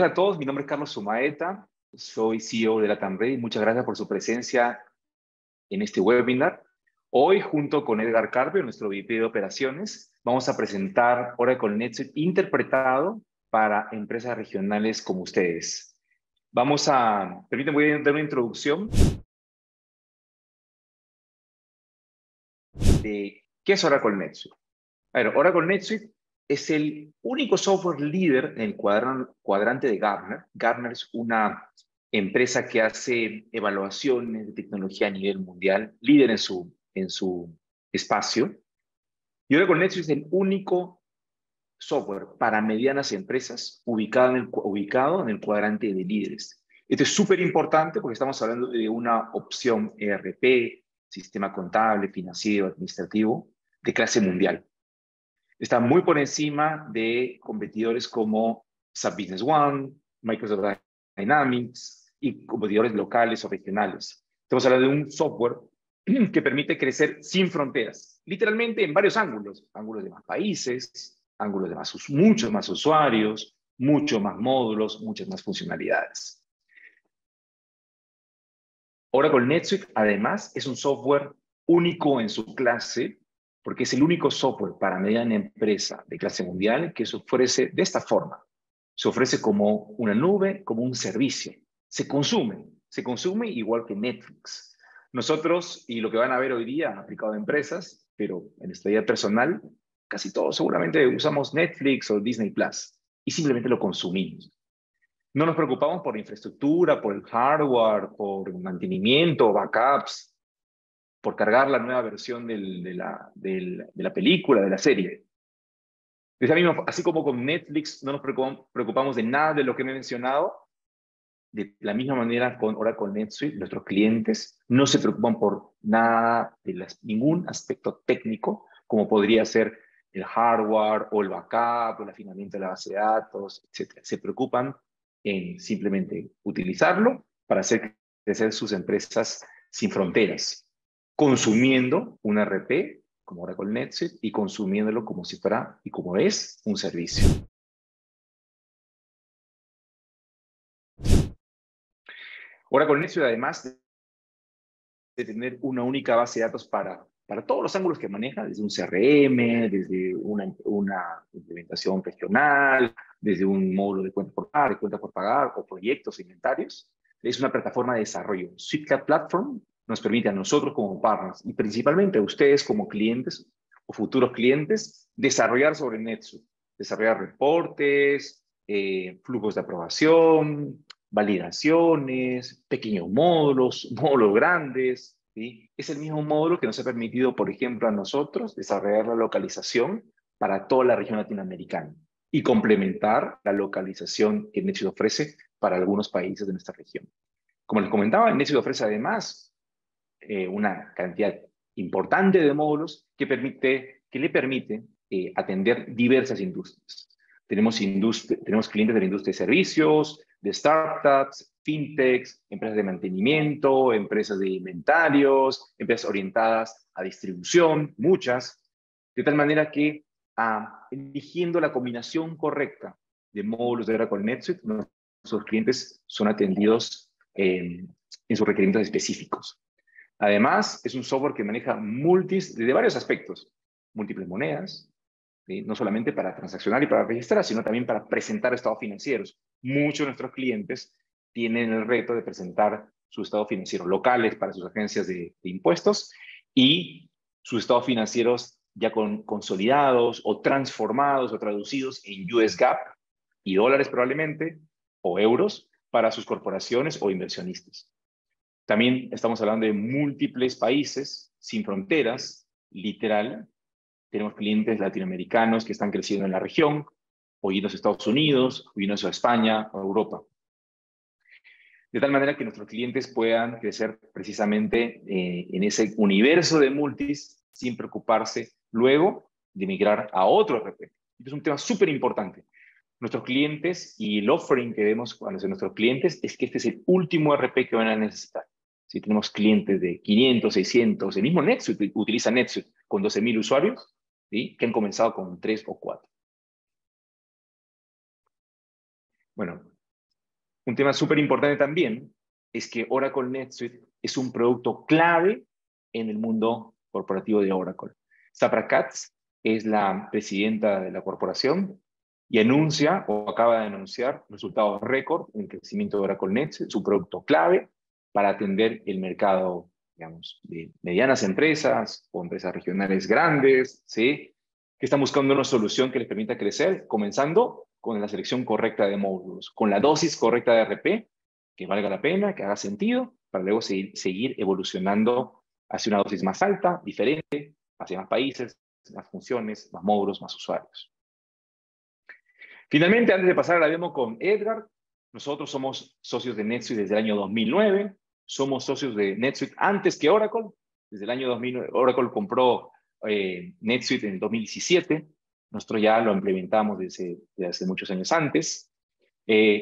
tal a todos? Mi nombre es Carlos Sumaeta, soy CEO de LatAmReady. Muchas gracias por su presencia en este webinar. Hoy, junto con Edgar Carpio, nuestro VP de Operaciones, vamos a presentar Oracle NetSuite interpretado para empresas regionales como ustedes. Permítanme, voy a dar una introducción de qué es Oracle NetSuite. A ver, Oracle NetSuite es el único software líder en el cuadrante de Gartner. Gartner es una empresa que hace evaluaciones de tecnología a nivel mundial, líder en su espacio. Y Oracle NetSuite es el único software para medianas empresas ubicado en el cuadrante de líderes. Esto es súper importante porque estamos hablando de una opción ERP, sistema contable, financiero, administrativo, de clase mundial. Está muy por encima de competidores como SAP Business One, Microsoft Dynamics y competidores locales o regionales. Estamos hablando de un software que permite crecer sin fronteras, literalmente en varios ángulos, ángulos de más países, ángulos de muchos más usuarios, muchos más módulos, muchas más funcionalidades. Oracle NetSuite, además, es un software único en su clase, porque es el único software para mediana empresa de clase mundial que se ofrece de esta forma. Se ofrece como una nube, como un servicio. Se consume igual que Netflix. Nosotros, y lo que van a ver hoy día aplicado a empresas, pero en esta vida personal, casi todos seguramente usamos Netflix o Disney Plus y simplemente lo consumimos. No nos preocupamos por la infraestructura, por el hardware, por el mantenimiento, backups, por cargar la nueva versión de la película, de la serie. Así como con Netflix no nos preocupamos de nada de lo que me he mencionado, de la misma manera con Oracle NetSuite, nuestros clientes no se preocupan por nada de ningún aspecto técnico, como podría ser el hardware o el backup o el afinamiento de la base de datos, etc. Se preocupan en simplemente utilizarlo para hacer crecer sus empresas sin fronteras, consumiendo un ERP como Oracle NetSuite y consumiéndolo como si fuera y como es un servicio. Oracle NetSuite, además de tener una única base de datos para todos los ángulos que maneja, desde un CRM, desde una implementación regional, desde un módulo de cuenta por pagar o proyectos, inventarios. Es una plataforma de desarrollo. SuiteCAD Platform nos permite a nosotros como partners y principalmente a ustedes como clientes o futuros clientes desarrollar sobre NetSuite, desarrollar reportes, flujos de aprobación, validaciones, pequeños módulos, módulos grandes, ¿sí? Es el mismo módulo que nos ha permitido, por ejemplo, a nosotros desarrollar la localización para toda la región latinoamericana y complementar la localización que NetSuite ofrece para algunos países de nuestra región. Como les comentaba, NetSuite ofrece además una cantidad importante de módulos que le permite atender diversas industrias. Tenemos clientes de la industria de servicios, de startups, fintechs, empresas de mantenimiento, empresas de inventarios, empresas orientadas a distribución, muchas, de tal manera que eligiendo la combinación correcta de módulos de Oracle NetSuite, nuestros clientes son atendidos en sus requerimientos específicos. Además, es un software que maneja de varios aspectos, múltiples monedas, ¿sí? No solamente para transaccionar y para registrar, sino también para presentar estados financieros. Muchos de nuestros clientes tienen el reto de presentar sus estados financieros locales para sus agencias de impuestos y sus estados financieros ya consolidados o transformados o traducidos en US GAAP y dólares probablemente, o euros, para sus corporaciones o inversionistas. También estamos hablando de múltiples países sin fronteras, literal. Tenemos clientes latinoamericanos que están creciendo en la región, o yéndose a Estados Unidos, o yéndose a España o a Europa. De tal manera que nuestros clientes puedan crecer precisamente en ese universo de multis sin preocuparse luego de migrar a otro ERP. Este es un tema súper importante. Nuestros clientes y el offering que vemos a nuestros clientes es que este es el último ERP que van a necesitar. Si tenemos clientes de 500, 600, el mismo NetSuite utiliza NetSuite con 12,000 usuarios, ¿sí? Que han comenzado con 3 o 4. Bueno, Un tema súper importante también es que Oracle NetSuite es un producto clave en el mundo corporativo de Oracle. Safra Catz es la presidenta de la corporación y anuncia o acaba de anunciar resultados récord en el crecimiento de Oracle NetSuite, su producto clave para atender el mercado, digamos, de medianas empresas o empresas regionales grandes, ¿sí? Que están buscando una solución que les permita crecer, comenzando con la selección correcta de módulos, con la dosis correcta de RP, que valga la pena, que haga sentido, para luego seguir evolucionando hacia una dosis más alta, diferente, hacia más países, más funciones, más módulos, más usuarios. Finalmente, antes de pasar a la demo con Edgar, nosotros somos socios de NetSuite desde el año 2009, somos socios de NetSuite antes que Oracle. Desde el año 2009, Oracle compró NetSuite en el 2017, nosotros ya lo implementamos desde hace muchos años antes.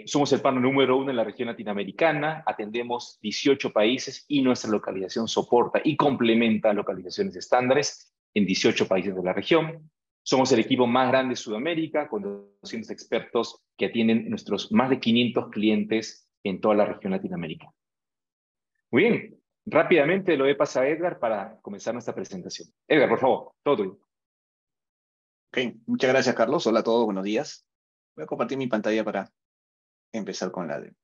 Somos el partner número 1 en la región latinoamericana, atendemos 18 países y nuestra localización soporta y complementa localizaciones estándares en 18 países de la región. Somos el equipo más grande de Sudamérica, con 200 expertos que atienden nuestros más de 500 clientes en toda la región latinoamericana. Muy bien, rápidamente lo doy paso a Edgar para comenzar nuestra presentación. Edgar, por favor, todo tuyo. Ok, muchas gracias, Carlos. Hola a todos, buenos días. Voy a compartir mi pantalla para empezar con la demo.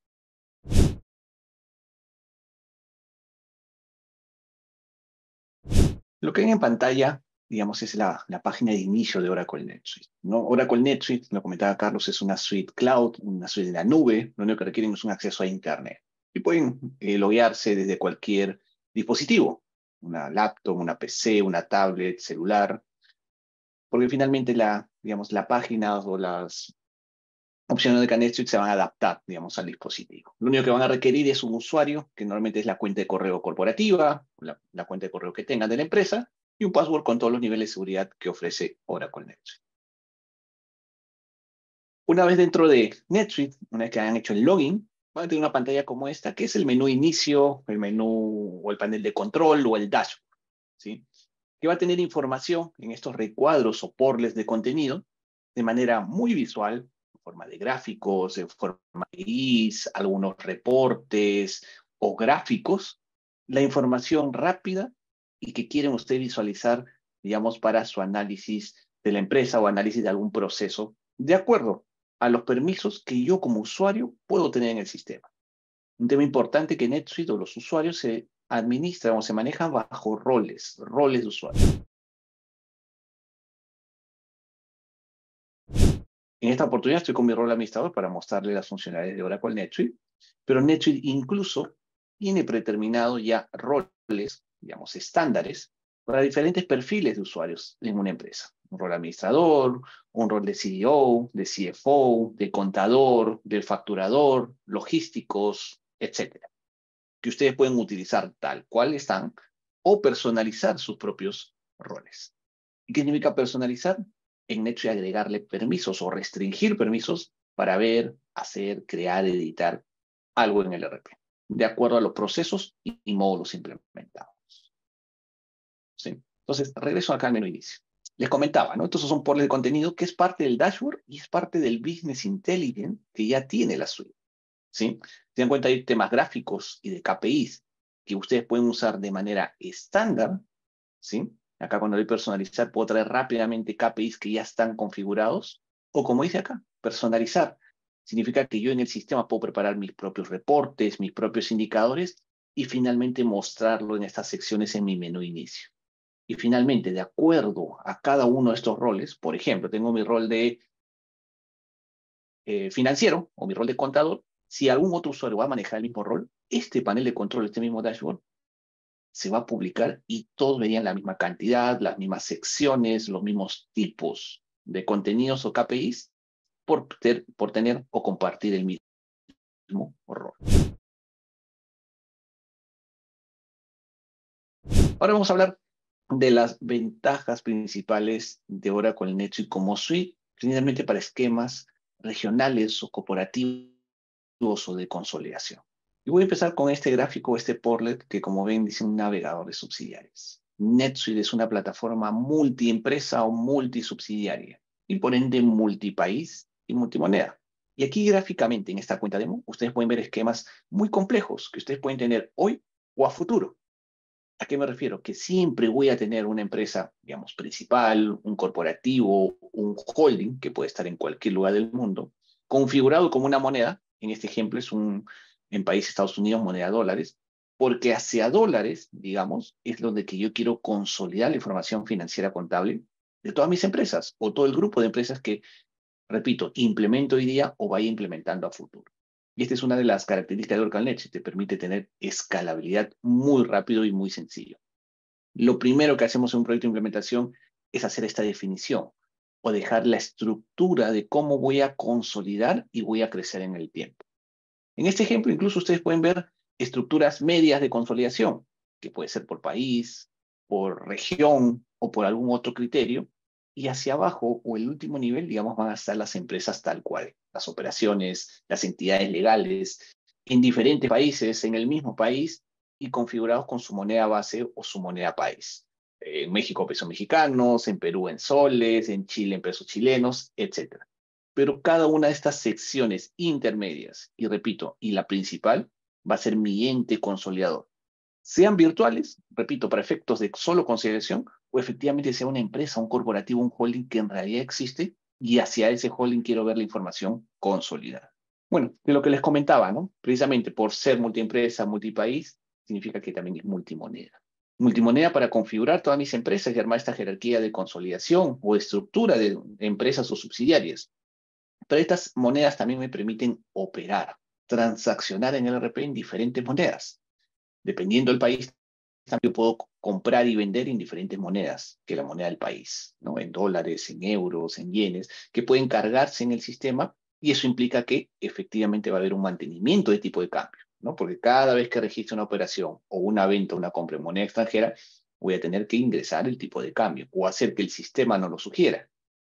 Lo que ven en pantalla, digamos, es la página de inicio de Oracle NetSuite, ¿no? Oracle NetSuite, lo comentaba Carlos, es una suite cloud, una suite de la nube. Lo único que requieren es un acceso a Internet. Y pueden loguearse desde cualquier dispositivo, una laptop, una PC, una tablet, celular, porque finalmente digamos, la página o las opciones de NetSuite se van a adaptar, digamos, al dispositivo. Lo único que van a requerir es un usuario, que normalmente es la cuenta de correo corporativa, la cuenta de correo que tengan de la empresa, y un password con todos los niveles de seguridad que ofrece Oracle NetSuite. Una vez dentro de NetSuite, una vez que hayan hecho el login, van a tener una pantalla como esta, que es el menú inicio, el menú o el panel de control o el dashboard, ¿sí? Que va a tener información en estos recuadros o portales de contenido de manera muy visual, en forma de gráficos, en forma de GIS, algunos reportes o gráficos, la información rápida y que quieren ustedes visualizar, digamos, para su análisis de la empresa o análisis de algún proceso, de acuerdo a los permisos que yo como usuario puedo tener en el sistema. Un tema importante que NetSuite o los usuarios se administran o se manejan bajo roles de usuario. En esta oportunidad estoy con mi rol de administrador para mostrarle las funcionalidades de Oracle NetSuite, pero NetSuite incluso tiene predeterminado ya roles, digamos, estándares para diferentes perfiles de usuarios en una empresa. Un rol de administrador, un rol de CEO, de CFO, de contador, de facturador, logísticos, etc. Que ustedes pueden utilizar tal cual están o personalizar sus propios roles. ¿Y qué significa personalizar? En NetSuite agregarle permisos o restringir permisos para ver, hacer, crear, editar algo en el RP, de acuerdo a los procesos y módulos implementados. ¿Sí? Entonces, regreso acá al menú inicio. Les comentaba, ¿no? Estos son portales de contenido que es parte del dashboard y es parte del Business Intelligence que ya tiene la suite. ¿Sí? Se dan cuenta, hay temas gráficos y de KPIs que ustedes pueden usar de manera estándar, ¿sí? Acá cuando doy personalizar puedo traer rápidamente KPIs que ya están configurados, o como dice acá, personalizar. Significa que yo en el sistema puedo preparar mis propios reportes, mis propios indicadores, y finalmente mostrarlo en estas secciones en mi menú inicio. Y finalmente, de acuerdo a cada uno de estos roles, por ejemplo, tengo mi rol de financiero o mi rol de contador, si algún otro usuario va a manejar el mismo rol, este panel de control, este mismo dashboard, se va a publicar y todos verían la misma cantidad, las mismas secciones, los mismos tipos de contenidos o KPIs por tener o compartir el mismo rol. Ahora vamos a hablar de las ventajas principales de Oracle NetSuite como suite, principalmente para esquemas regionales o corporativos o de consolidación. Y voy a empezar con este gráfico, este portlet, que como ven dice un navegador de subsidiarias. NetSuite es una plataforma multiempresa o multisubsidiaria y por ende multipaís y multimoneda. Y aquí gráficamente en esta cuenta demo, ustedes pueden ver esquemas muy complejos que ustedes pueden tener hoy o a futuro. ¿A qué me refiero? Que siempre voy a tener una empresa, digamos, principal, un corporativo, un holding, que puede estar en cualquier lugar del mundo, configurado como una moneda. En este ejemplo es en país Estados Unidos, moneda dólares, porque hacia dólares, digamos, es donde que yo quiero consolidar la información financiera contable de todas mis empresas o todo el grupo de empresas que, repito, implemento hoy día o vaya implementando a futuro. Y esta es una de las características de Oracle NetSuite, te permite tener escalabilidad muy rápido y muy sencillo. Lo primero que hacemos en un proyecto de implementación es hacer esta definición o dejar la estructura de cómo voy a consolidar y voy a crecer en el tiempo. En este ejemplo, incluso ustedes pueden ver estructuras medias de consolidación, que puede ser por país, por región o por algún otro criterio. Y hacia abajo o el último nivel, digamos, van a estar las empresas tal cual, las operaciones, las entidades legales, en diferentes países, en el mismo país y configurados con su moneda base o su moneda país. En México, pesos mexicanos, en Perú, en soles, en Chile, en pesos chilenos, etcétera. Pero cada una de estas secciones intermedias, y repito, y la principal, va a ser mi ente consolidador. Sean virtuales, repito, para efectos de solo consideración, o efectivamente sea una empresa, un corporativo, un holding que en realidad existe, y hacia ese holding quiero ver la información consolidada. Bueno, de lo que les comentaba, ¿no? Precisamente por ser multiempresa, multipaís, significa que también es multimoneda. Multimoneda para configurar todas mis empresas y armar esta jerarquía de consolidación o estructura de empresas o subsidiarias. Pero estas monedas también me permiten operar, transaccionar en el RP en diferentes monedas. Dependiendo del país, también puedo comprar y vender en diferentes monedas que la moneda del país, ¿no? En dólares, en euros, en yenes, que pueden cargarse en el sistema y eso implica que efectivamente va a haber un mantenimiento de tipo de cambio, ¿no? Porque cada vez que registre una operación o una venta o una compra en moneda extranjera, voy a tener que ingresar el tipo de cambio o hacer que el sistema no lo sugiera.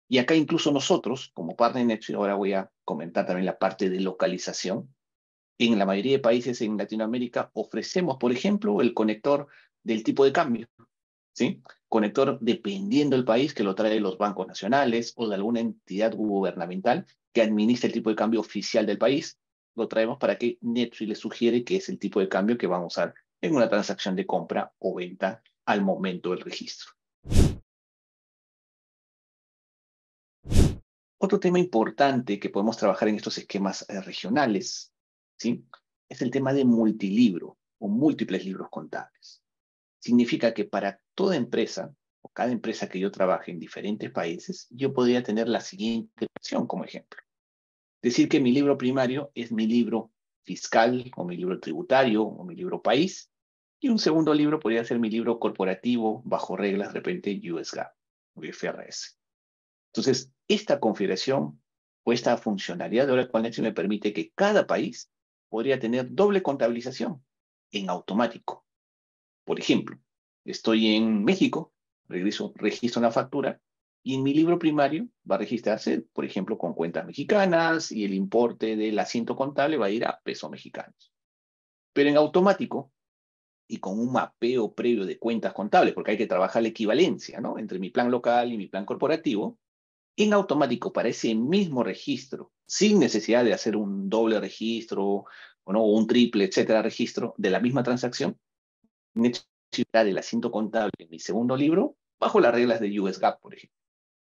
Y acá incluso nosotros, como partner de NetSuite, ahora voy a comentar también la parte de localización. En la mayoría de países en Latinoamérica ofrecemos, por ejemplo, el conector del tipo de cambio, ¿sí? Conector dependiendo del país que lo trae los bancos nacionales o de alguna entidad gubernamental que administra el tipo de cambio oficial del país. Lo traemos para que NetSuite le sugiere que es el tipo de cambio que vamos a usar en una transacción de compra o venta al momento del registro. Otro tema importante que podemos trabajar en estos esquemas regionales, ¿sí? Es el tema de multilibro o múltiples libros contables. Significa que para toda empresa o cada empresa que yo trabaje en diferentes países, yo podría tener la siguiente opción como ejemplo. Decir que mi libro primario es mi libro fiscal o mi libro tributario o mi libro país y un segundo libro podría ser mi libro corporativo bajo reglas de repente US GAAP o IFRS. Entonces, esta configuración o esta funcionalidad de Oracle NetSuite me permite que cada país podría tener doble contabilización en automático. Por ejemplo, estoy en México, registro una factura y en mi libro primario va a registrarse, por ejemplo, con cuentas mexicanas y el importe del asiento contable va a ir a pesos mexicanos. Pero en automático y con un mapeo previo de cuentas contables, porque hay que trabajar la equivalencia, ¿no? Entre mi plan local y mi plan corporativo, en automático para ese mismo registro, sin necesidad de hacer un doble registro o no, un triple, etcétera, registro de la misma transacción, necesitar el asiento contable en mi segundo libro bajo las reglas de US GAAP, por ejemplo.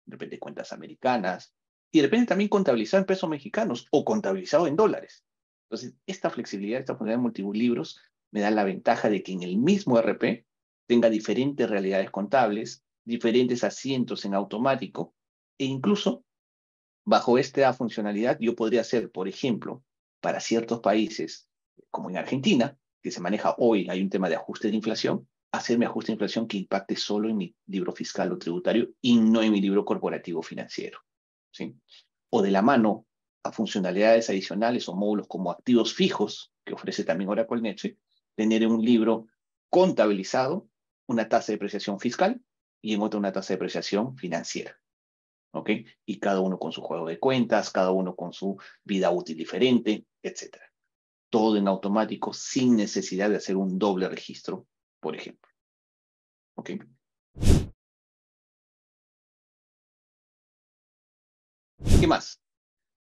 De repente cuentas americanas y de repente también contabilizado en pesos mexicanos o contabilizado en dólares. Entonces, esta flexibilidad, esta funcionalidad de multilibros me da la ventaja de que en el mismo RP tenga diferentes realidades contables, diferentes asientos en automático e incluso bajo esta funcionalidad yo podría hacer, por ejemplo, para ciertos países, como en Argentina, que se maneja hoy, hay un tema de ajuste de inflación, hacer mi ajuste de inflación que impacte solo en mi libro fiscal o tributario y no en mi libro corporativo financiero, ¿sí? O de la mano a funcionalidades adicionales o módulos como activos fijos, que ofrece también Oracle NetSuite, tener un libro contabilizado, una tasa de depreciación fiscal y en otro una tasa de depreciación financiera. ¿Ok? Y cada uno con su juego de cuentas, cada uno con su vida útil diferente, etcétera. Todo en automático sin necesidad de hacer un doble registro, por ejemplo. ¿Ok? ¿Qué más?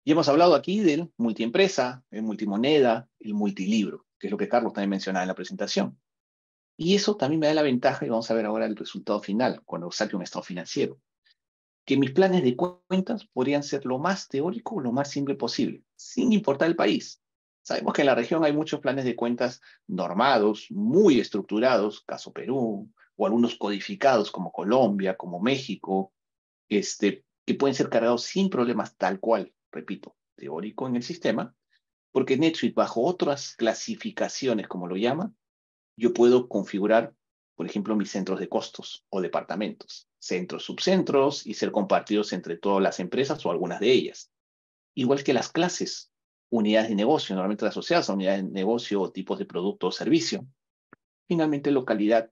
Y hemos hablado aquí del multiempresa, el multimoneda, el multilibro, que es lo que Carlos también mencionaba en la presentación. Y eso también me da la ventaja, y vamos a ver ahora el resultado final, cuando saque un estado financiero, que mis planes de cuentas podrían ser lo más teórico o lo más simple posible, sin importar el país. Sabemos que en la región hay muchos planes de cuentas normados, muy estructurados, caso Perú, o algunos codificados como Colombia, como México, que pueden ser cargados sin problemas tal cual, repito, teórico en el sistema, porque NetSuite, bajo otras clasificaciones, como lo llama, yo puedo configurar, por ejemplo, mis centros de costos o departamentos, centros, subcentros y ser compartidos entre todas las empresas o algunas de ellas. Igual que las clases, unidades de negocio, normalmente asociadas a unidades de negocio o tipos de producto o servicio. Finalmente, localidad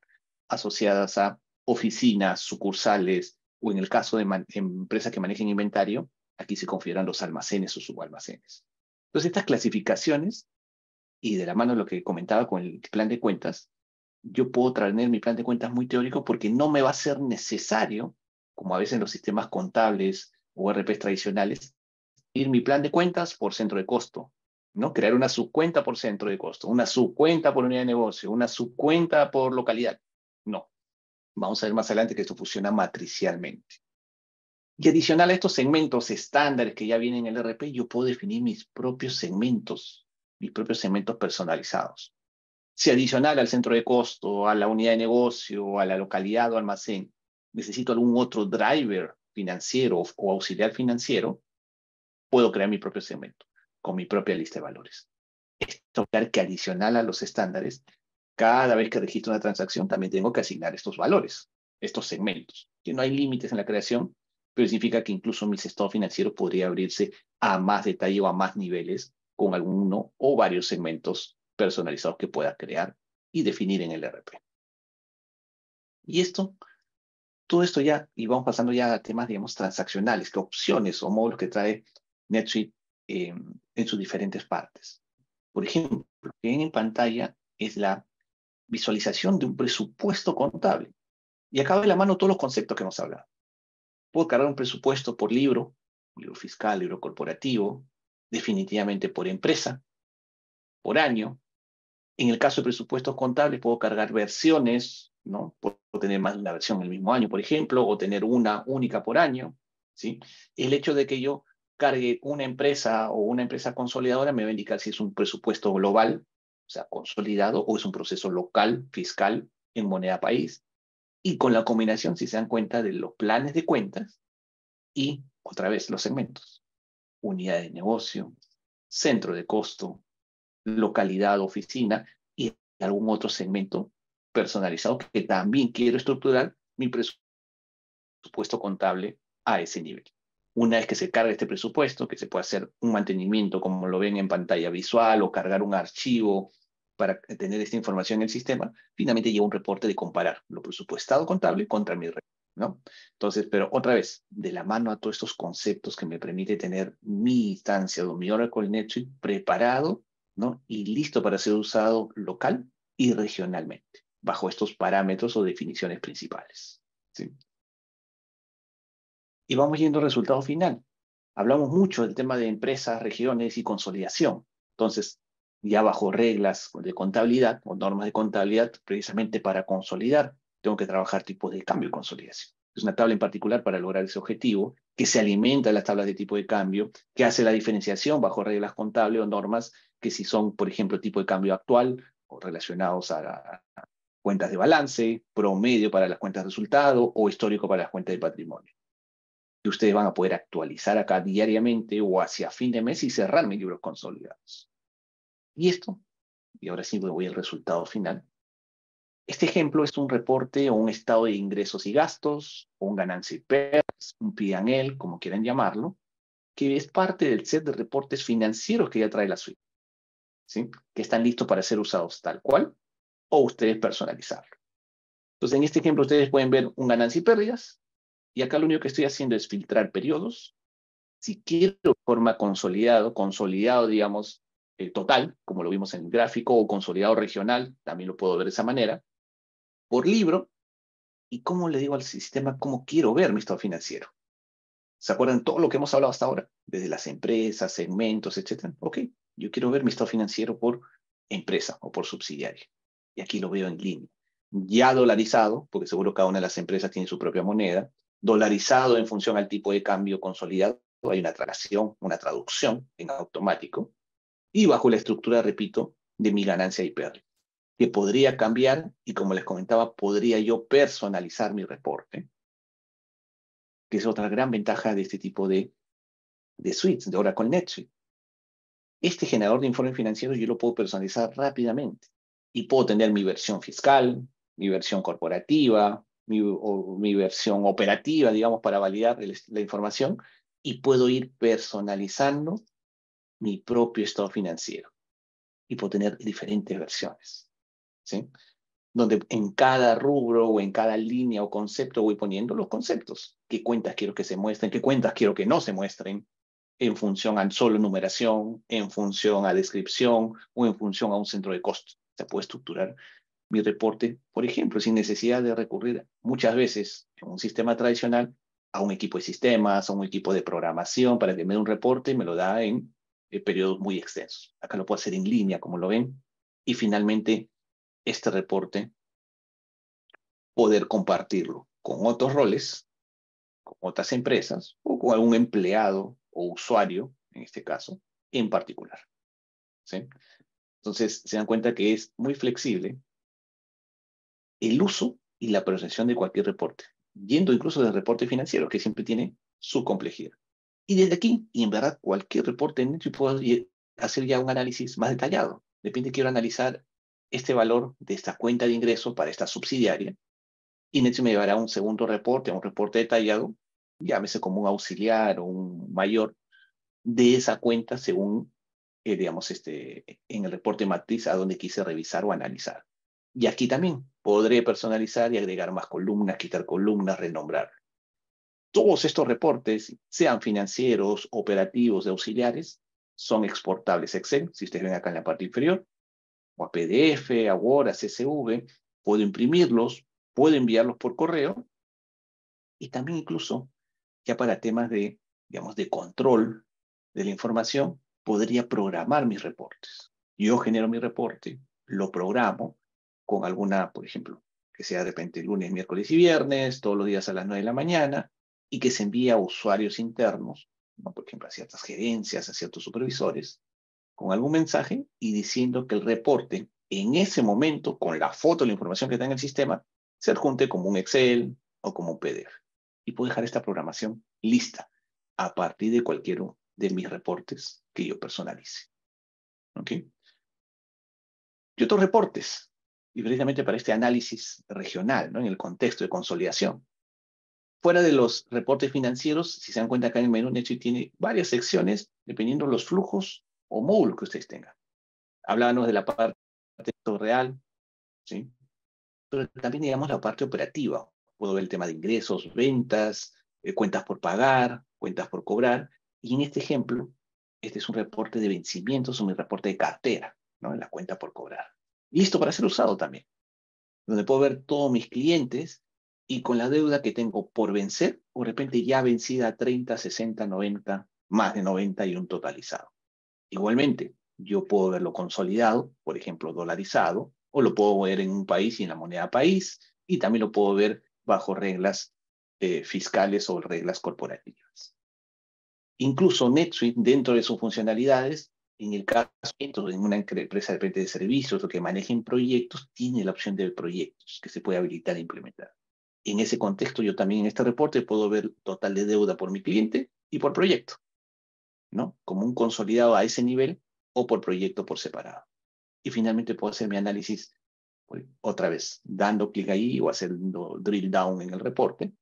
asociadas a oficinas, sucursales o en el caso de empresas que manejen inventario, aquí se configuran los almacenes o subalmacenes. Entonces, estas clasificaciones y de la mano de lo que comentaba con el plan de cuentas, yo puedo traer mi plan de cuentas muy teórico porque no me va a ser necesario, como a veces en los sistemas contables o ERPs tradicionales, ir mi plan de cuentas por centro de costo, ¿no? Crear una subcuenta por centro de costo, una subcuenta por unidad de negocio, una subcuenta por localidad. No. Vamos a ver más adelante que esto funciona matricialmente. Y adicional a estos segmentos estándares que ya vienen en el ERP, yo puedo definir mis propios segmentos personalizados. Si adicional al centro de costo, a la unidad de negocio, a la localidad o almacén, necesito algún otro driver financiero o auxiliar financiero, puedo crear mi propio segmento con mi propia lista de valores. Esto que adicional a los estándares, cada vez que registro una transacción, también tengo que asignar estos valores, estos segmentos. Que no hay límites en la creación, pero significa que incluso mi estado financiero podría abrirse a más detalle o a más niveles con alguno o varios segmentos personalizados que pueda crear y definir en el ERP. Y todo esto ya, y vamos pasando ya a temas, digamos, transaccionales, que opciones o módulos que trae NetSuite en sus diferentes partes. Por ejemplo, lo que ven en pantalla es la visualización de un presupuesto contable. Y acá de la mano todos los conceptos que hemos hablado. Puedo cargar un presupuesto por libro fiscal, libro corporativo, definitivamente por empresa, por año. En el caso de presupuestos contables, puedo cargar versiones, ¿no? Puedo tener más de una versión en el mismo año, por ejemplo, o tener una única por año, ¿sí? El hecho de que yo cargue una empresa o una empresa consolidadora me va a indicar si es un presupuesto global, o sea, consolidado, o es un proceso local, fiscal, en moneda país. Y con la combinación, si se dan cuenta, de los planes de cuentas y, otra vez, los segmentos. Unidad de negocio, centro de costo, localidad, oficina y algún otro segmento personalizado que también quiero estructurar mi presupuesto contable a ese nivel. Una vez que se carga este presupuesto, que se puede hacer un mantenimiento como lo ven en pantalla visual o cargar un archivo para tener esta información en el sistema, finalmente llega un reporte de comparar lo presupuestado contable contra mi red, ¿no? Entonces, pero otra vez, de la mano a todos estos conceptos que me permite tener mi instancia o mi Oracle NetSuite preparado, ¿no? Y listo para ser usado local y regionalmente, bajo estos parámetros o definiciones principales, ¿sí? Y vamos yendo al resultado final. Hablamos mucho del tema de empresas, regiones y consolidación. Entonces, ya bajo reglas de contabilidad o normas de contabilidad, precisamente para consolidar, tengo que trabajar tipos de cambio y consolidación. Es una tabla en particular para lograr ese objetivo, que se alimenta de las tablas de tipo de cambio, que hace la diferenciación bajo reglas contables o normas, que si son, por ejemplo, tipo de cambio actual o relacionados a cuentas de balance, promedio para las cuentas de resultado o histórico para las cuentas de patrimonio, que ustedes van a poder actualizar acá diariamente o hacia fin de mes y cerrar mis libros consolidados. Y esto, y ahora sí voy al resultado final. Este ejemplo es un reporte o un estado de ingresos y gastos, o un ganancia y pérdidas, un P&L, como quieran llamarlo, que es parte del set de reportes financieros que ya trae la suite, ¿sí? Que están listos para ser usados tal cual, o ustedes personalizarlo. Entonces, en este ejemplo, ustedes pueden ver un ganancia y pérdidas, y acá lo único que estoy haciendo es filtrar periodos. Si quiero de forma consolidado, digamos, total, como lo vimos en el gráfico, o consolidado regional, también lo puedo ver de esa manera, por libro, y cómo le digo al sistema cómo quiero ver mi estado financiero. ¿Se acuerdan todo lo que hemos hablado hasta ahora? Desde las empresas, segmentos, etcétera. Ok, yo quiero ver mi estado financiero por empresa o por subsidiaria. Y aquí lo veo en línea. Ya dolarizado, porque seguro cada una de las empresas tiene su propia moneda, dolarizado en función al tipo de cambio consolidado, hay una traducción en automático, y bajo la estructura, repito, de mi ganancia y pérdida, que podría cambiar y, como les comentaba, podría yo personalizar mi reporte, que es otra gran ventaja de este tipo de suites, de Oracle NetSuite. Este generador de informes financieros yo lo puedo personalizar rápidamente y puedo tener mi versión fiscal, mi versión corporativa, mi versión operativa, digamos, para validar la información, y puedo ir personalizando mi propio estado financiero y puedo tener diferentes versiones, ¿sí? Donde en cada rubro o en cada línea o concepto voy poniendo los conceptos. ¿Qué cuentas quiero que se muestren? ¿Qué cuentas quiero que no se muestren? En función a solo numeración, en función a descripción o en función a un centro de costos. Se puede estructurar mi reporte, por ejemplo, sin necesidad de recurrir muchas veces en un sistema tradicional a un equipo de sistemas, a un equipo de programación para que me dé un reporte y me lo da en periodos muy extensos. Acá lo puedo hacer en línea, como lo ven, y finalmente este reporte poder compartirlo con otros roles, con otras empresas o con algún empleado o usuario, en este caso, en particular, ¿sí? Entonces, se dan cuenta que es muy flexible el uso y la procesión de cualquier reporte, yendo incluso del reporte financiero, que siempre tiene su complejidad. Y desde aquí, y en verdad, cualquier reporte en NetSuite puedo hacer ya un análisis más detallado. De repente quiero analizar este valor de esta cuenta de ingreso para esta subsidiaria, y NetSuite me llevará un segundo reporte, un reporte detallado, llámese como un auxiliar o un mayor de esa cuenta según, digamos, en el reporte matriz a donde quise revisar o analizar. Y aquí también podré personalizar y agregar más columnas, quitar columnas, renombrar. Todos estos reportes, sean financieros, operativos, de auxiliares, son exportables a Excel, si ustedes ven acá en la parte inferior, o a PDF, a Word, a CSV. Puedo imprimirlos, puedo enviarlos por correo, y también incluso ya para temas de, digamos, de control de la información, podría programar mis reportes. Yo genero mi reporte, lo programo con alguna, por ejemplo, que sea de repente lunes, miércoles y viernes, todos los días a las 9 de la mañana, y que se envíe a usuarios internos, ¿no? Por ejemplo, a ciertas gerencias, a ciertos supervisores, con algún mensaje y diciendo que el reporte, en ese momento, con la foto, la información que está en el sistema, se adjunte como un Excel o como un PDF. Y puedo dejar esta programación lista a partir de cualquiera de mis reportes que yo personalice. ¿Ok? Y otros reportes, y precisamente para este análisis regional, ¿no? En el contexto de consolidación. Fuera de los reportes financieros, si se dan cuenta acá en el menú, NetSuite tiene varias secciones dependiendo de los flujos o módulos que ustedes tengan. Hablábamos de la parte real, ¿sí? Pero también, digamos, la parte operativa. Puedo ver el tema de ingresos, ventas, cuentas por pagar, cuentas por cobrar. Y en este ejemplo, este es un reporte de vencimientos o mi reporte de cartera, ¿no? En la cuenta por cobrar. Listo para ser usado también, donde puedo ver todos mis clientes y con la deuda que tengo por vencer, o de repente ya vencida a 30, 60, 90, más de 90 y un totalizado. Igualmente, yo puedo verlo consolidado, por ejemplo, dolarizado, o lo puedo ver en un país y en la moneda país, y también lo puedo ver bajo reglas fiscales o reglas corporativas. Incluso NetSuite, dentro de sus funcionalidades, en el caso en una empresa de servicios o que manejen proyectos, tiene la opción de proyectos que se puede habilitar e implementar. En ese contexto, yo también en este reporte puedo ver total de deuda por mi cliente y por proyecto, ¿no? Como un consolidado a ese nivel o por proyecto por separado. Y finalmente puedo hacer mi análisis otra vez, dando clic ahí o haciendo drill down en el reporte.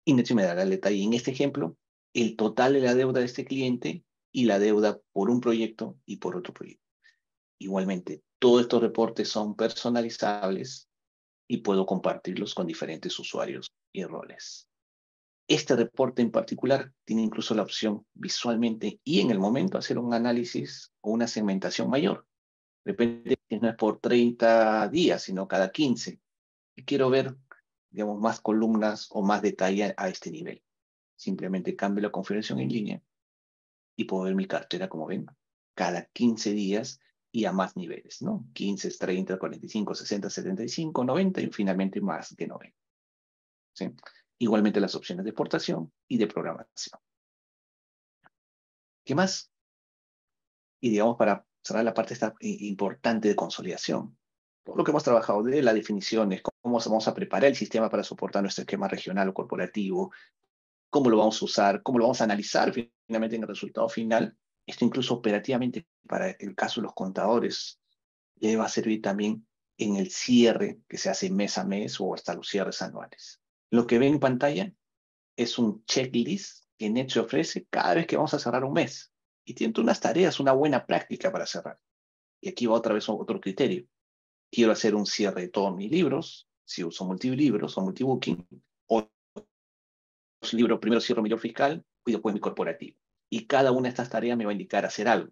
Y NetSuite me dará el detalle. En este ejemplo, el total de la deuda de este cliente y la deuda por un proyecto y por otro proyecto. Igualmente, todos estos reportes son personalizables y puedo compartirlos con diferentes usuarios y roles. Este reporte en particular tiene incluso la opción visualmente y en el momento hacer un análisis o una segmentación mayor. De repente no es por 30 días, sino cada 15. Y quiero ver digamos, más columnas o más detalle a este nivel. Simplemente cambio la configuración en línea y puedo ver mi cartera, como ven, cada 15 días y a más niveles, ¿no? 15, 30, 45, 60, 75, 90 y finalmente más de 90. ¿Sí? Igualmente las opciones de exportación y de programación. ¿Qué más? Y digamos, para cerrar la parte esta importante de consolidación, todo lo que hemos trabajado de las definiciones, cómo vamos a preparar el sistema para soportar nuestro esquema regional o corporativo, cómo lo vamos a usar, cómo lo vamos a analizar finalmente en el resultado final. Esto incluso operativamente para el caso de los contadores le va a servir también en el cierre que se hace mes a mes o hasta los cierres anuales. Lo que ven en pantalla es un checklist que NetSuite ofrece cada vez que vamos a cerrar un mes. Y tiene unas tareas, una buena práctica para cerrar. Y aquí va otra vez otro criterio. Quiero hacer un cierre de todos mis libros, si uso multilibros o multibooking, o libro, primero cierro mi libro fiscal y después mi corporativo. Y cada una de estas tareas me va a indicar hacer algo.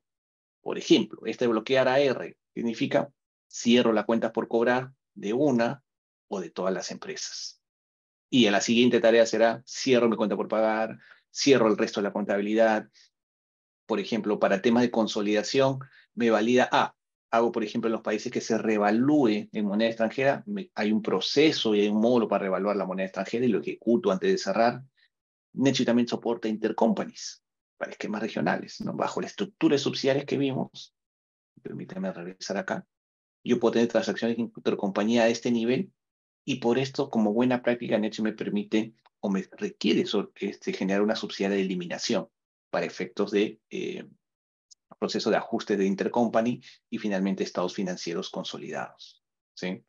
Por ejemplo, este bloquear AR significa cierro las cuentas por cobrar de una o de todas las empresas. Y en la siguiente tarea será cierro mi cuenta por pagar, cierro el resto de la contabilidad. Por ejemplo, para temas de consolidación, me valida hago, por ejemplo, en los países que se revalúe en moneda extranjera, hay un proceso y hay un módulo para revaluar la moneda extranjera y lo ejecuto antes de cerrar. NetSuite también soporta intercompanies para esquemas regionales, ¿no? Bajo la estructura de subsidiarias que vimos, permítanme regresar acá, yo puedo tener transacciones intercompañía a este nivel y por esto, como buena práctica, NetSuite me permite o me requiere generar una subsidiaria de eliminación para efectos de proceso de ajuste de intercompany y finalmente estados financieros consolidados. ¿Sí?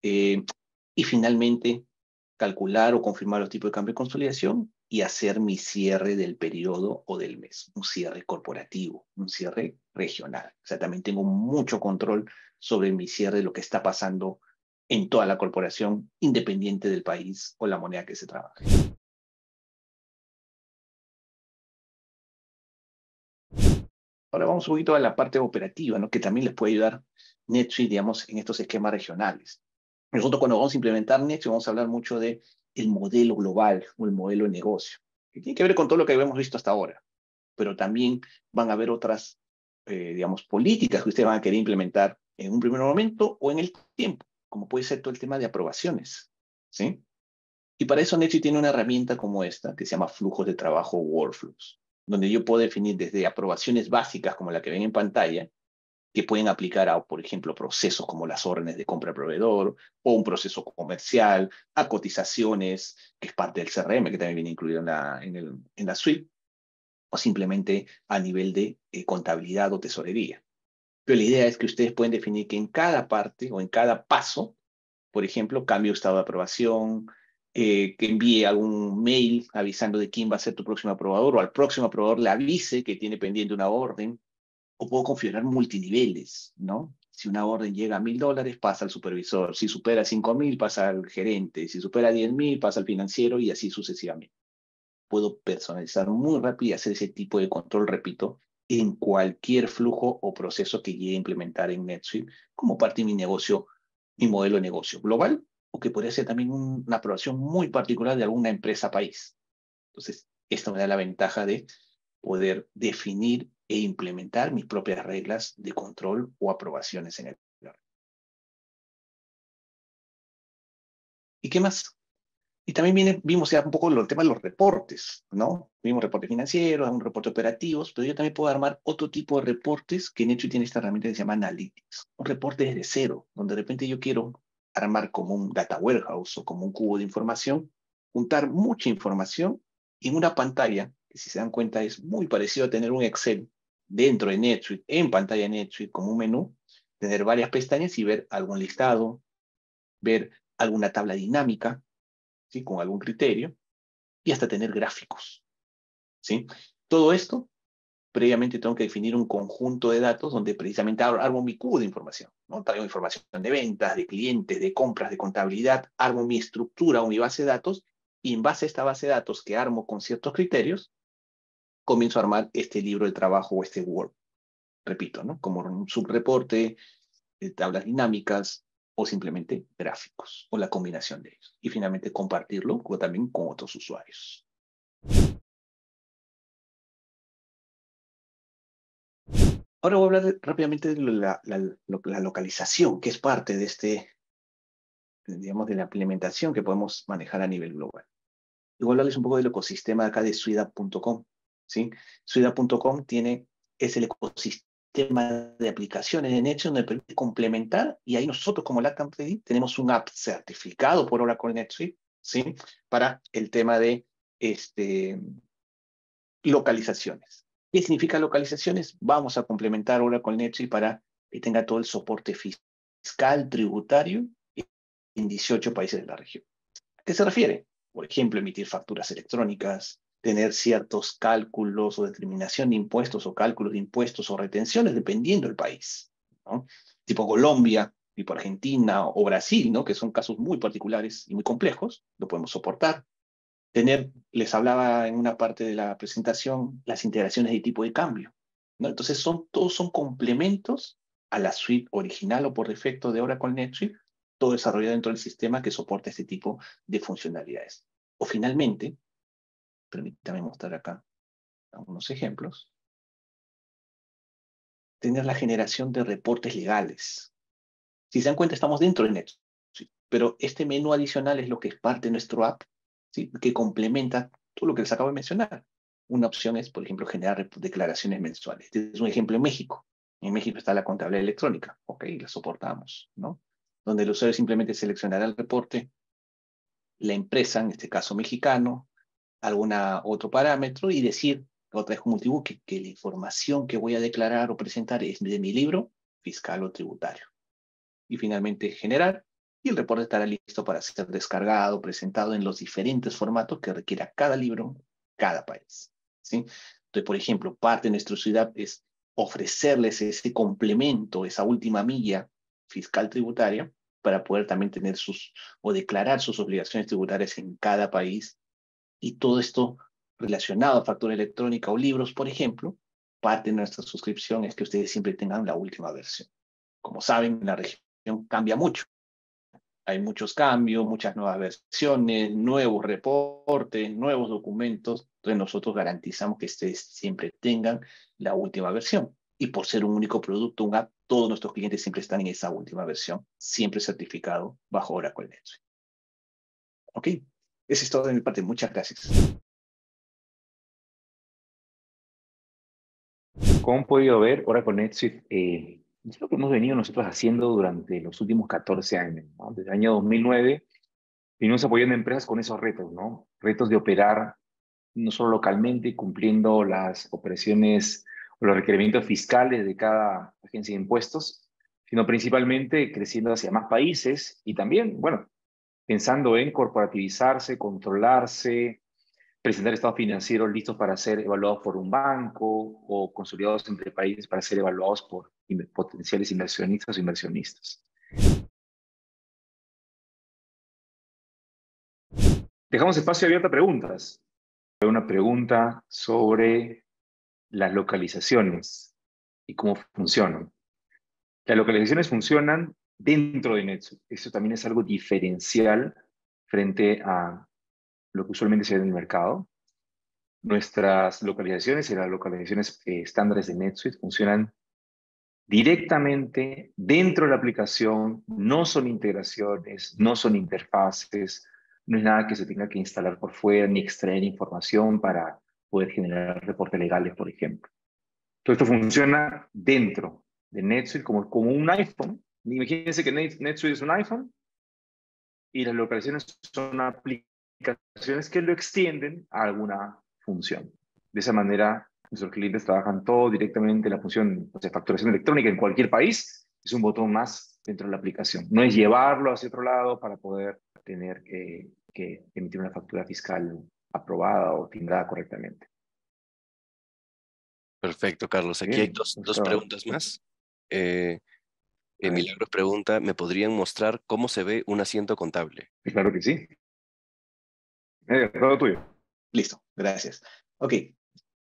Y finalmente, calcular o confirmar los tipos de cambio de consolidación y hacer mi cierre del periodo o del mes, un cierre corporativo, un cierre regional. O sea, también tengo mucho control sobre mi cierre de lo que está pasando en toda la corporación, independiente del país o la moneda que se trabaje. Ahora vamos un poquito a la parte operativa, ¿no? Que también les puede ayudar NetSuite, digamos, en estos esquemas regionales. Nosotros cuando vamos a implementar NetSuite vamos a hablar mucho de el modelo global o el modelo de negocio, que tiene que ver con todo lo que hemos visto hasta ahora, pero también van a haber otras, digamos, políticas que ustedes van a querer implementar en un primer momento o en el tiempo, como puede ser todo el tema de aprobaciones, ¿sí? Y para eso NetSuite tiene una herramienta como esta, que se llama flujos de trabajo workflows, donde yo puedo definir desde aprobaciones básicas como la que ven en pantalla, que pueden aplicar a, por ejemplo, procesos como las órdenes de compra al proveedor o un proceso comercial, a cotizaciones, que es parte del CRM, que también viene incluido en la suite, o simplemente a nivel de contabilidad o tesorería. Pero la idea es que ustedes pueden definir que en cada parte o en cada paso, por ejemplo, cambio estado de aprobación, que envíe algún mail avisando de quién va a ser tu próximo aprobador o al próximo aprobador le avise que tiene pendiente una orden, o puedo configurar multiniveles, ¿no? Si una orden llega a $1,000, pasa al supervisor. Si supera 5,000, pasa al gerente. Si supera 10,000, pasa al financiero y así sucesivamente. Puedo personalizar muy rápido y hacer ese tipo de control, repito, en cualquier flujo o proceso que llegue a implementar en NetSuite como parte de mi negocio, mi modelo de negocio global, o que podría ser también una aprobación muy particular de alguna empresa país. Entonces, esto me da la ventaja de poder definir e implementar mis propias reglas de control o aprobaciones en el lugar. ¿Y qué más? Y también vimos ya un poco el tema de los reportes, ¿no? Vimos reportes financieros, un reporte operativos, pero yo también puedo armar otro tipo de reportes que en hecho tiene esta herramienta que se llama Analytics. Un reporte desde cero, donde de repente yo quiero armar como un data warehouse o como un cubo de información, juntar mucha información en una pantalla, que si se dan cuenta es muy parecido a tener un Excel dentro de NetSuite, en pantalla de NetSuite, como un menú, tener varias pestañas y ver algún listado, ver alguna tabla dinámica, ¿sí? Con algún criterio, y hasta tener gráficos, ¿sí? Todo esto, previamente tengo que definir un conjunto de datos donde precisamente armo mi cubo de información, ¿no? Traigo información de ventas, de clientes, de compras, de contabilidad, armo mi estructura o mi base de datos, y en base a esta base de datos que armo con ciertos criterios, comienzo a armar este libro de trabajo o este Word, repito, ¿no? Como un subreporte, tablas dinámicas, o simplemente gráficos, o la combinación de ellos. Y finalmente compartirlo también con otros usuarios. Ahora voy a hablar rápidamente de la localización, que es parte de digamos, de la implementación que podemos manejar a nivel global. Y voy a hablarles un poco del ecosistema acá de SuideApp.com, ¿sí? SuideApp.com es el ecosistema de aplicaciones de NetSuite donde permite complementar, y ahí nosotros como LatAm3D tenemos un app certificado por Oracle NetSuite, ¿sí? Para el tema de localizaciones. ¿Qué significa localizaciones? Vamos a complementar Oracle NetSuite para que tenga todo el soporte fiscal, tributario en 18 países de la región. ¿A qué se refiere? Por ejemplo, emitir facturas electrónicas, tener ciertos cálculos o determinación de impuestos o cálculos de impuestos o retenciones, dependiendo del país, ¿no? Tipo Colombia, tipo Argentina o Brasil, ¿no? Que son casos muy particulares y muy complejos, lo podemos soportar. Les hablaba en una parte de la presentación, las integraciones de tipo de cambio, ¿no? Entonces, todos son complementos a la suite original o por defecto de Oracle NetSuite, todo desarrollado dentro del sistema que soporta este tipo de funcionalidades. O finalmente, permítame mostrar acá algunos ejemplos, tener la generación de reportes legales. Si se dan cuenta, estamos dentro de NetSuite, pero este menú adicional es lo que es parte de nuestro app, ¿sí? Que complementa todo lo que les acabo de mencionar. Una opción es, por ejemplo, generar declaraciones mensuales. Este es un ejemplo en México. En México está la contabilidad electrónica. Ok, la soportamos, ¿no? Donde el usuario simplemente seleccionará el reporte, la empresa, en este caso mexicano, otro parámetro y decir, otra vez con multibook, que la información que voy a declarar o presentar es de mi libro fiscal o tributario. Y finalmente generar, y el reporte estará listo para ser descargado, presentado en los diferentes formatos que requiera cada libro, cada país, ¿sí? Entonces, por ejemplo, parte de nuestra ciudad es ofrecerles ese complemento, esa última milla fiscal tributaria, para poder también tener o declarar sus obligaciones tributarias en cada país. Y todo esto relacionado a factura electrónica o libros, por ejemplo, parte de nuestra suscripción es que ustedes siempre tengan la última versión. Como saben, la región cambia mucho. Hay muchos cambios, muchas nuevas versiones, nuevos reportes, nuevos documentos. Entonces nosotros garantizamos que ustedes siempre tengan la última versión. Y por ser un único producto, un app, todos nuestros clientes siempre están en esa última versión, siempre certificado bajo Oracle NetSuite. ¿Ok? Eso es todo de mi parte. Muchas gracias. Como han podido ver, Oracle NetSuite es lo que hemos venido nosotros haciendo durante los últimos 14 años, ¿no? Desde el año 2009 venimos apoyando a empresas con esos retos, ¿no? Retos de operar no solo localmente, cumpliendo las operaciones o los requerimientos fiscales de cada agencia de impuestos, sino principalmente creciendo hacia más países y también, bueno, pensando en corporativizarse, controlarse, presentar estados financieros listos para ser evaluados por un banco o consolidados entre países para ser evaluados por potenciales inversionistas o inversionistas. Dejamos espacio abierto a preguntas. Una pregunta sobre las localizaciones y cómo funcionan. Las localizaciones funcionan dentro de NetSuite. Eso también es algo diferencial frente a lo que usualmente se ve en el mercado. Nuestras localizaciones y las localizaciones estándares de NetSuite funcionan directamente dentro de la aplicación, no son integraciones, no son interfaces, no es nada que se tenga que instalar por fuera ni extraer información para poder generar reportes legales, por ejemplo. Todo esto funciona dentro de NetSuite como un iPhone. Imagínense que NetSuite es un iPhone y las localizaciones son aplicaciones que lo extienden a alguna función. De esa manera, nuestros clientes trabajan todo directamente en la función de facturación electrónica en cualquier país. Es un botón más dentro de la aplicación. No es llevarlo hacia otro lado para poder tener que emitir una factura fiscal aprobada o timbrada correctamente. Perfecto, Carlos. Aquí hay Bien, dos preguntas más. Milagros pregunta, ¿me podrían mostrar cómo se ve un asiento contable? Claro que sí. Todo tuyo. Listo, gracias. Ok,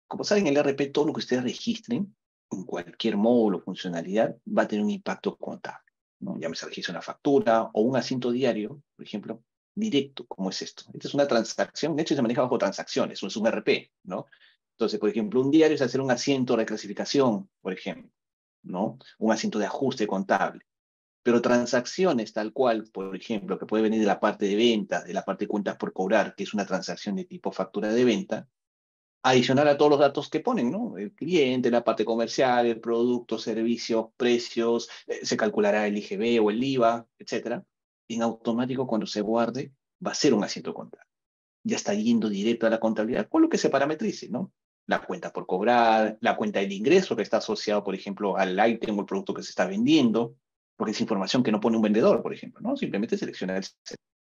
como saben, el RP, todo lo que ustedes registren en cualquier módulo o funcionalidad va a tener un impacto contable. ¿no? Llámese registro de una factura o un asiento diario, por ejemplo, directo, como es esto. Esta es una transacción, NetSuite se maneja bajo transacciones, es un RP, ¿no? Entonces, por ejemplo, un diario es hacer un asiento de reclasificación, por ejemplo, ¿no? Un asiento de ajuste contable. Pero transacciones tal cual, por ejemplo, que puede venir de la parte de ventas, de la parte de cuentas por cobrar, que es una transacción de tipo factura de venta, adicional a todos los datos que ponen, ¿no? El cliente, la parte comercial, el producto, servicios, precios, se calculará el IGB o el IVA, etcétera. En automático, cuando se guarde, va a ser un asiento contable. Ya está yendo directo a la contabilidad, con lo que se parametrice, ¿no? La cuenta por cobrar, la cuenta del ingreso que está asociado, por ejemplo, al ítem o el producto que se está vendiendo, porque es información que no pone un vendedor, por ejemplo, ¿no? Simplemente selecciona el...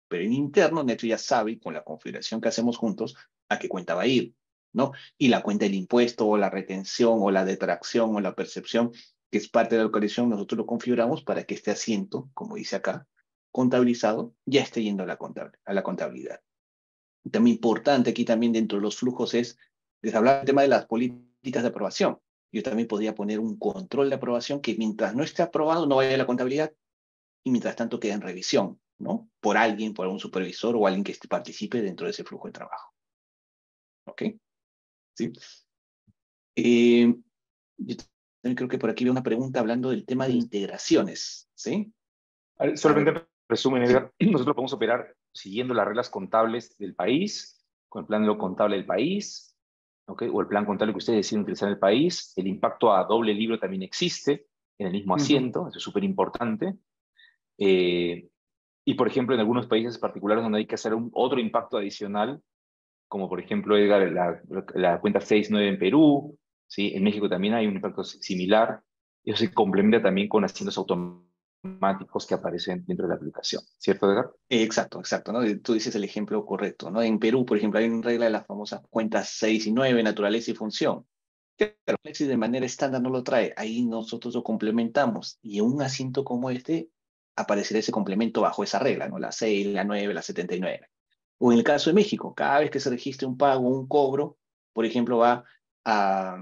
Pero en interno, Neto ya sabe, con la configuración que hacemos juntos, a qué cuenta va a ir, ¿no? Y la cuenta del impuesto, o la retención, o la detracción, o la percepción, que es parte de la localización, nosotros lo configuramos para que este asiento, como dice acá, contabilizado, ya esté yendo a la contabilidad. También importante aquí también dentro de los flujos es hablar del tema de las políticas de aprobación. Yo también podría poner un control de aprobación que mientras no esté aprobado no vaya a la contabilidad y mientras tanto queda en revisión, ¿no? Por alguien, por un supervisor o alguien que participe dentro de ese flujo de trabajo. ¿Ok? ¿Sí? Yo también creo que por aquí veo una pregunta hablando del tema de integraciones, ¿sí? A ver, Solamente resumen, sí. Edgar, nosotros podemos operar siguiendo las reglas contables del país, con el plan de lo contable del país, ¿okay? O el plan contable que ustedes deciden utilizar en el país. El impacto a doble libro también existe en el mismo asiento, eso es súper importante. Y, por ejemplo, en algunos países particulares donde hay que hacer otro impacto adicional, como por ejemplo, Edgar, la cuenta 6.9 en Perú, ¿sí? En México también hay un impacto similar. Eso se complementa también con asientos automáticos que aparecen dentro de la aplicación. ¿Cierto, Edgar? Exacto, exacto, ¿no? Tú dices el ejemplo correcto, ¿no? En Perú, por ejemplo, hay una regla de las famosas cuentas 6 y 9, naturaleza y función. Pero Flexi de manera estándar no lo trae. Ahí nosotros lo complementamos. Y en un asiento como este, aparecerá ese complemento bajo esa regla, ¿no? La 6, la 9, la 79. O en el caso de México, cada vez que se registre un pago, un cobro, por ejemplo, va a,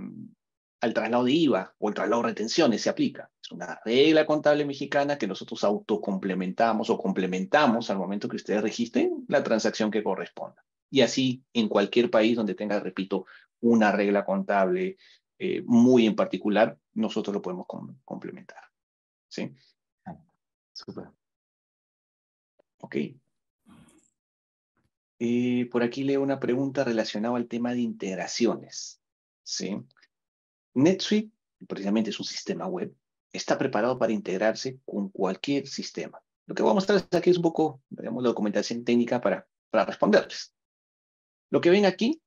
al traslado de IVA o el traslado de retenciones, se aplica. Es una regla contable mexicana que nosotros autocomplementamos o complementamos al momento que ustedes registren la transacción que corresponda. Y así en cualquier país donde tenga, repito, una regla contable muy en particular, nosotros lo podemos complementar. ¿Sí? Súper. Ok. Por aquí leo una pregunta relacionada al tema de integraciones. ¿Sí? NetSuite, precisamente es un sistema web, está preparado para integrarse con cualquier sistema. Lo que voy a mostrar aquí es un poco, digamos, la documentación técnica para responderles. Lo que ven aquí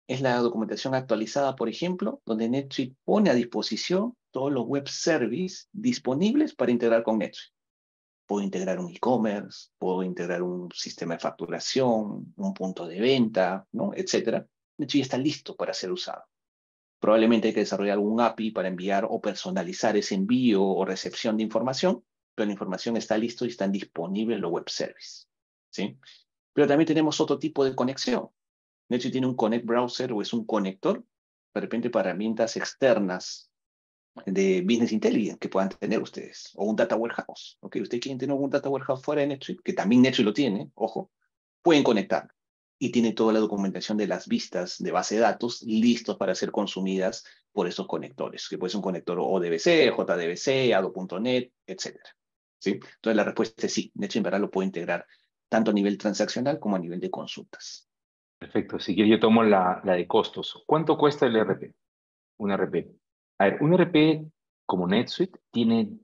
es la documentación actualizada, por ejemplo, donde NetSuite pone a disposición todos los web services disponibles para integrar con NetSuite. Puedo integrar un e-commerce, puedo integrar un sistema de facturación, un punto de venta, ¿no? Etcétera. NetSuite está listo para ser usado. Probablemente hay que desarrollar algún API para enviar o personalizar ese envío o recepción de información, pero la información está lista y están disponibles los web services, ¿sí? Pero también tenemos otro tipo de conexión. NetSuite tiene un Connect Browser o es un conector, de repente para herramientas externas de Business Intelligence que puedan tener ustedes, o un Data Warehouse. ¿Ok? Ustedes quieren tener un Data Warehouse fuera de NetSuite, que también NetSuite lo tiene, ojo, pueden conectarlo. Y tiene toda la documentación de las vistas de base de datos listos para ser consumidas por estos conectores, que puede ser un conector ODBC, JDBC, ADO.NET, etc. ¿Sí? Entonces la respuesta es sí, NetSuite en verdad lo puede integrar tanto a nivel transaccional como a nivel de consultas. Perfecto. Si quieres, yo tomo la de costos. ¿Cuánto cuesta el RP? Un RP. A ver, un RP como NetSuite tiene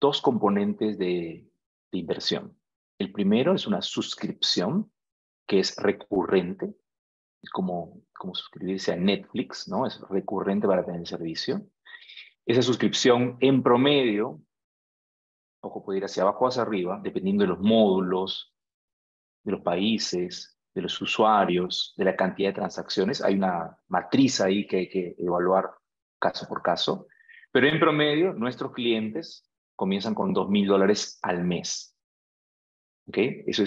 dos componentes de inversión. El primero es una suscripción que es recurrente, es como suscribirse a Netflix, ¿no? Es recurrente para tener el servicio. Esa suscripción en promedio, ojo, puede ir hacia abajo o hacia arriba, dependiendo de los módulos, de los países, de los usuarios, de la cantidad de transacciones. Hay una matriz ahí que hay que evaluar caso por caso. Pero en promedio, nuestros clientes comienzan con $2,000 al mes. ¿Ok? Eso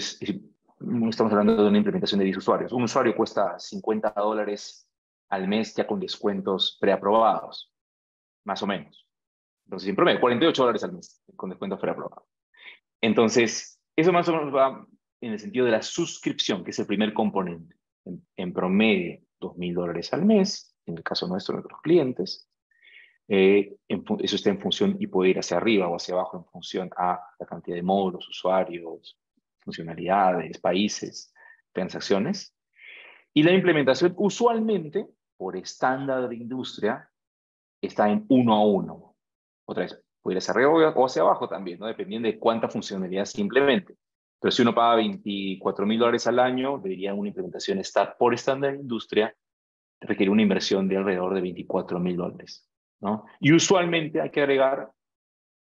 no estamos hablando de una implementación de 10 usuarios. Un usuario cuesta $50 al mes ya con descuentos preaprobados, más o menos. Entonces, en promedio, $48 al mes. con descuento fuera aprobado. Entonces, eso más o menos va en el sentido de la suscripción, que es el primer componente. En promedio, $2,000 al mes, en el caso nuestro, de nuestros clientes. Eso está en función y puede ir hacia arriba o hacia abajo en función a la cantidad de módulos, usuarios, funcionalidades, países, transacciones. Y la implementación usualmente, por estándar de industria, está en 1 a 1. Otra vez, puede ir hacia arriba o hacia abajo también, ¿no? Dependiendo de cuánta funcionalidad se implemente. Pero si uno paga $24,000 al año, debería una implementación estar por estándar de industria, requiere una inversión de alrededor de $24,000, ¿no? Y usualmente hay que agregar,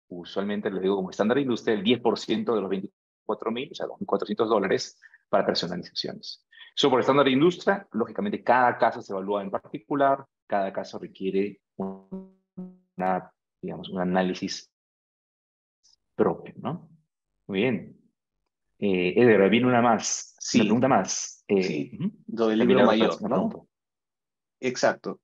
usualmente les digo como estándar de industria, el 10% de los 24,000, o sea, $2,400 para personalizaciones. Eso por estándar de industria, lógicamente cada caso se evalúa en particular, cada caso requiere digamos, un análisis propio, ¿no? Muy bien. Eder, viene una más, una Sí, pregunta más. sí, lo del libro Termina mayor, una ¿no? pregunta. Exacto.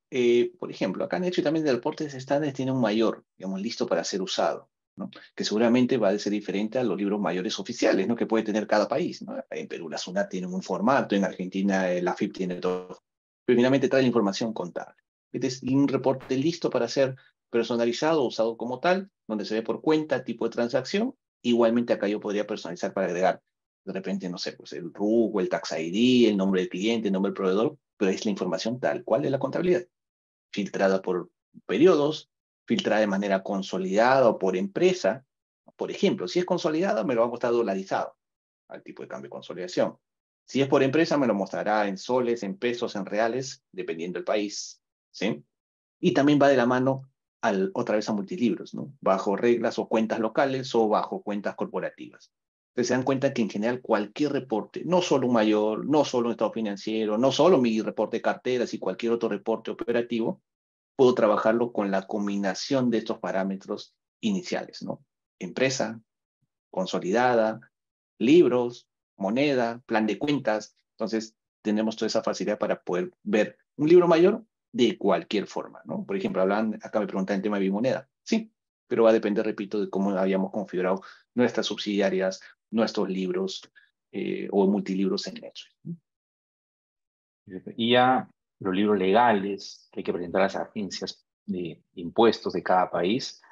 Por ejemplo, acá han hecho también de deportes estándares, tiene un mayor, digamos, listo para ser usado, ¿no? Que seguramente va a ser diferente a los libros mayores oficiales, ¿no? Que puede tener cada país, ¿no? En Perú la SUNAT tiene un formato, en Argentina la AFIP tiene todo. Pero finalmente trae la información contable. Este es un reporte listo para ser personalizado, usado como tal, donde se ve por cuenta, tipo de transacción. Igualmente acá yo podría personalizar para agregar, de repente, no sé, pues el RUC, el Tax ID, el nombre del cliente, el nombre del proveedor, pero es la información tal cual de la contabilidad, filtrada por periodos, filtrada de manera consolidada o por empresa. Por ejemplo, si es consolidada, me lo va a mostrar dolarizado al tipo de cambio de consolidación. Si es por empresa, me lo mostrará en soles, en pesos, en reales, dependiendo del país, ¿sí? Y también va de la mano otra vez a multilibros, ¿no? Bajo reglas o cuentas locales o bajo cuentas corporativas. Entonces se dan cuenta que en general cualquier reporte, no solo un mayor, no solo un estado financiero, no solo mi reporte de carteras y cualquier otro reporte operativo, puedo trabajarlo con la combinación de estos parámetros iniciales, ¿no? Empresa, consolidada, libros, moneda, plan de cuentas. Entonces, tenemos toda esa facilidad para poder ver un libro mayor de cualquier forma, ¿no? Por ejemplo, acá me preguntan el tema de bimoneda. Sí, pero va a depender, repito, de cómo habíamos configurado nuestras subsidiarias, nuestros libros o multilibros en NetSuite. Y ya los libros legales que hay que presentar a las agencias de impuestos de cada país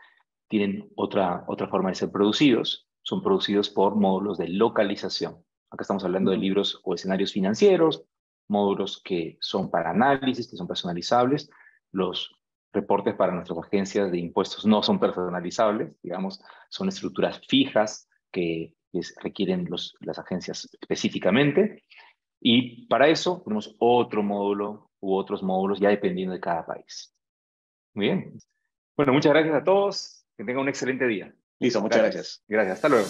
tienen otra forma de ser producidos. Son producidos por módulos de localización. Acá estamos hablando de libros o escenarios financieros, módulos que son para análisis, que son personalizables. Los reportes para nuestras agencias de impuestos no son personalizables, digamos, son estructuras fijas que requieren las agencias específicamente. Y para eso tenemos otro módulo u otros módulos ya dependiendo de cada país. Muy bien. Bueno, muchas gracias a todos. Que tengan un excelente día. Listo, muchas Gracias. gracias. Gracias. Hasta luego.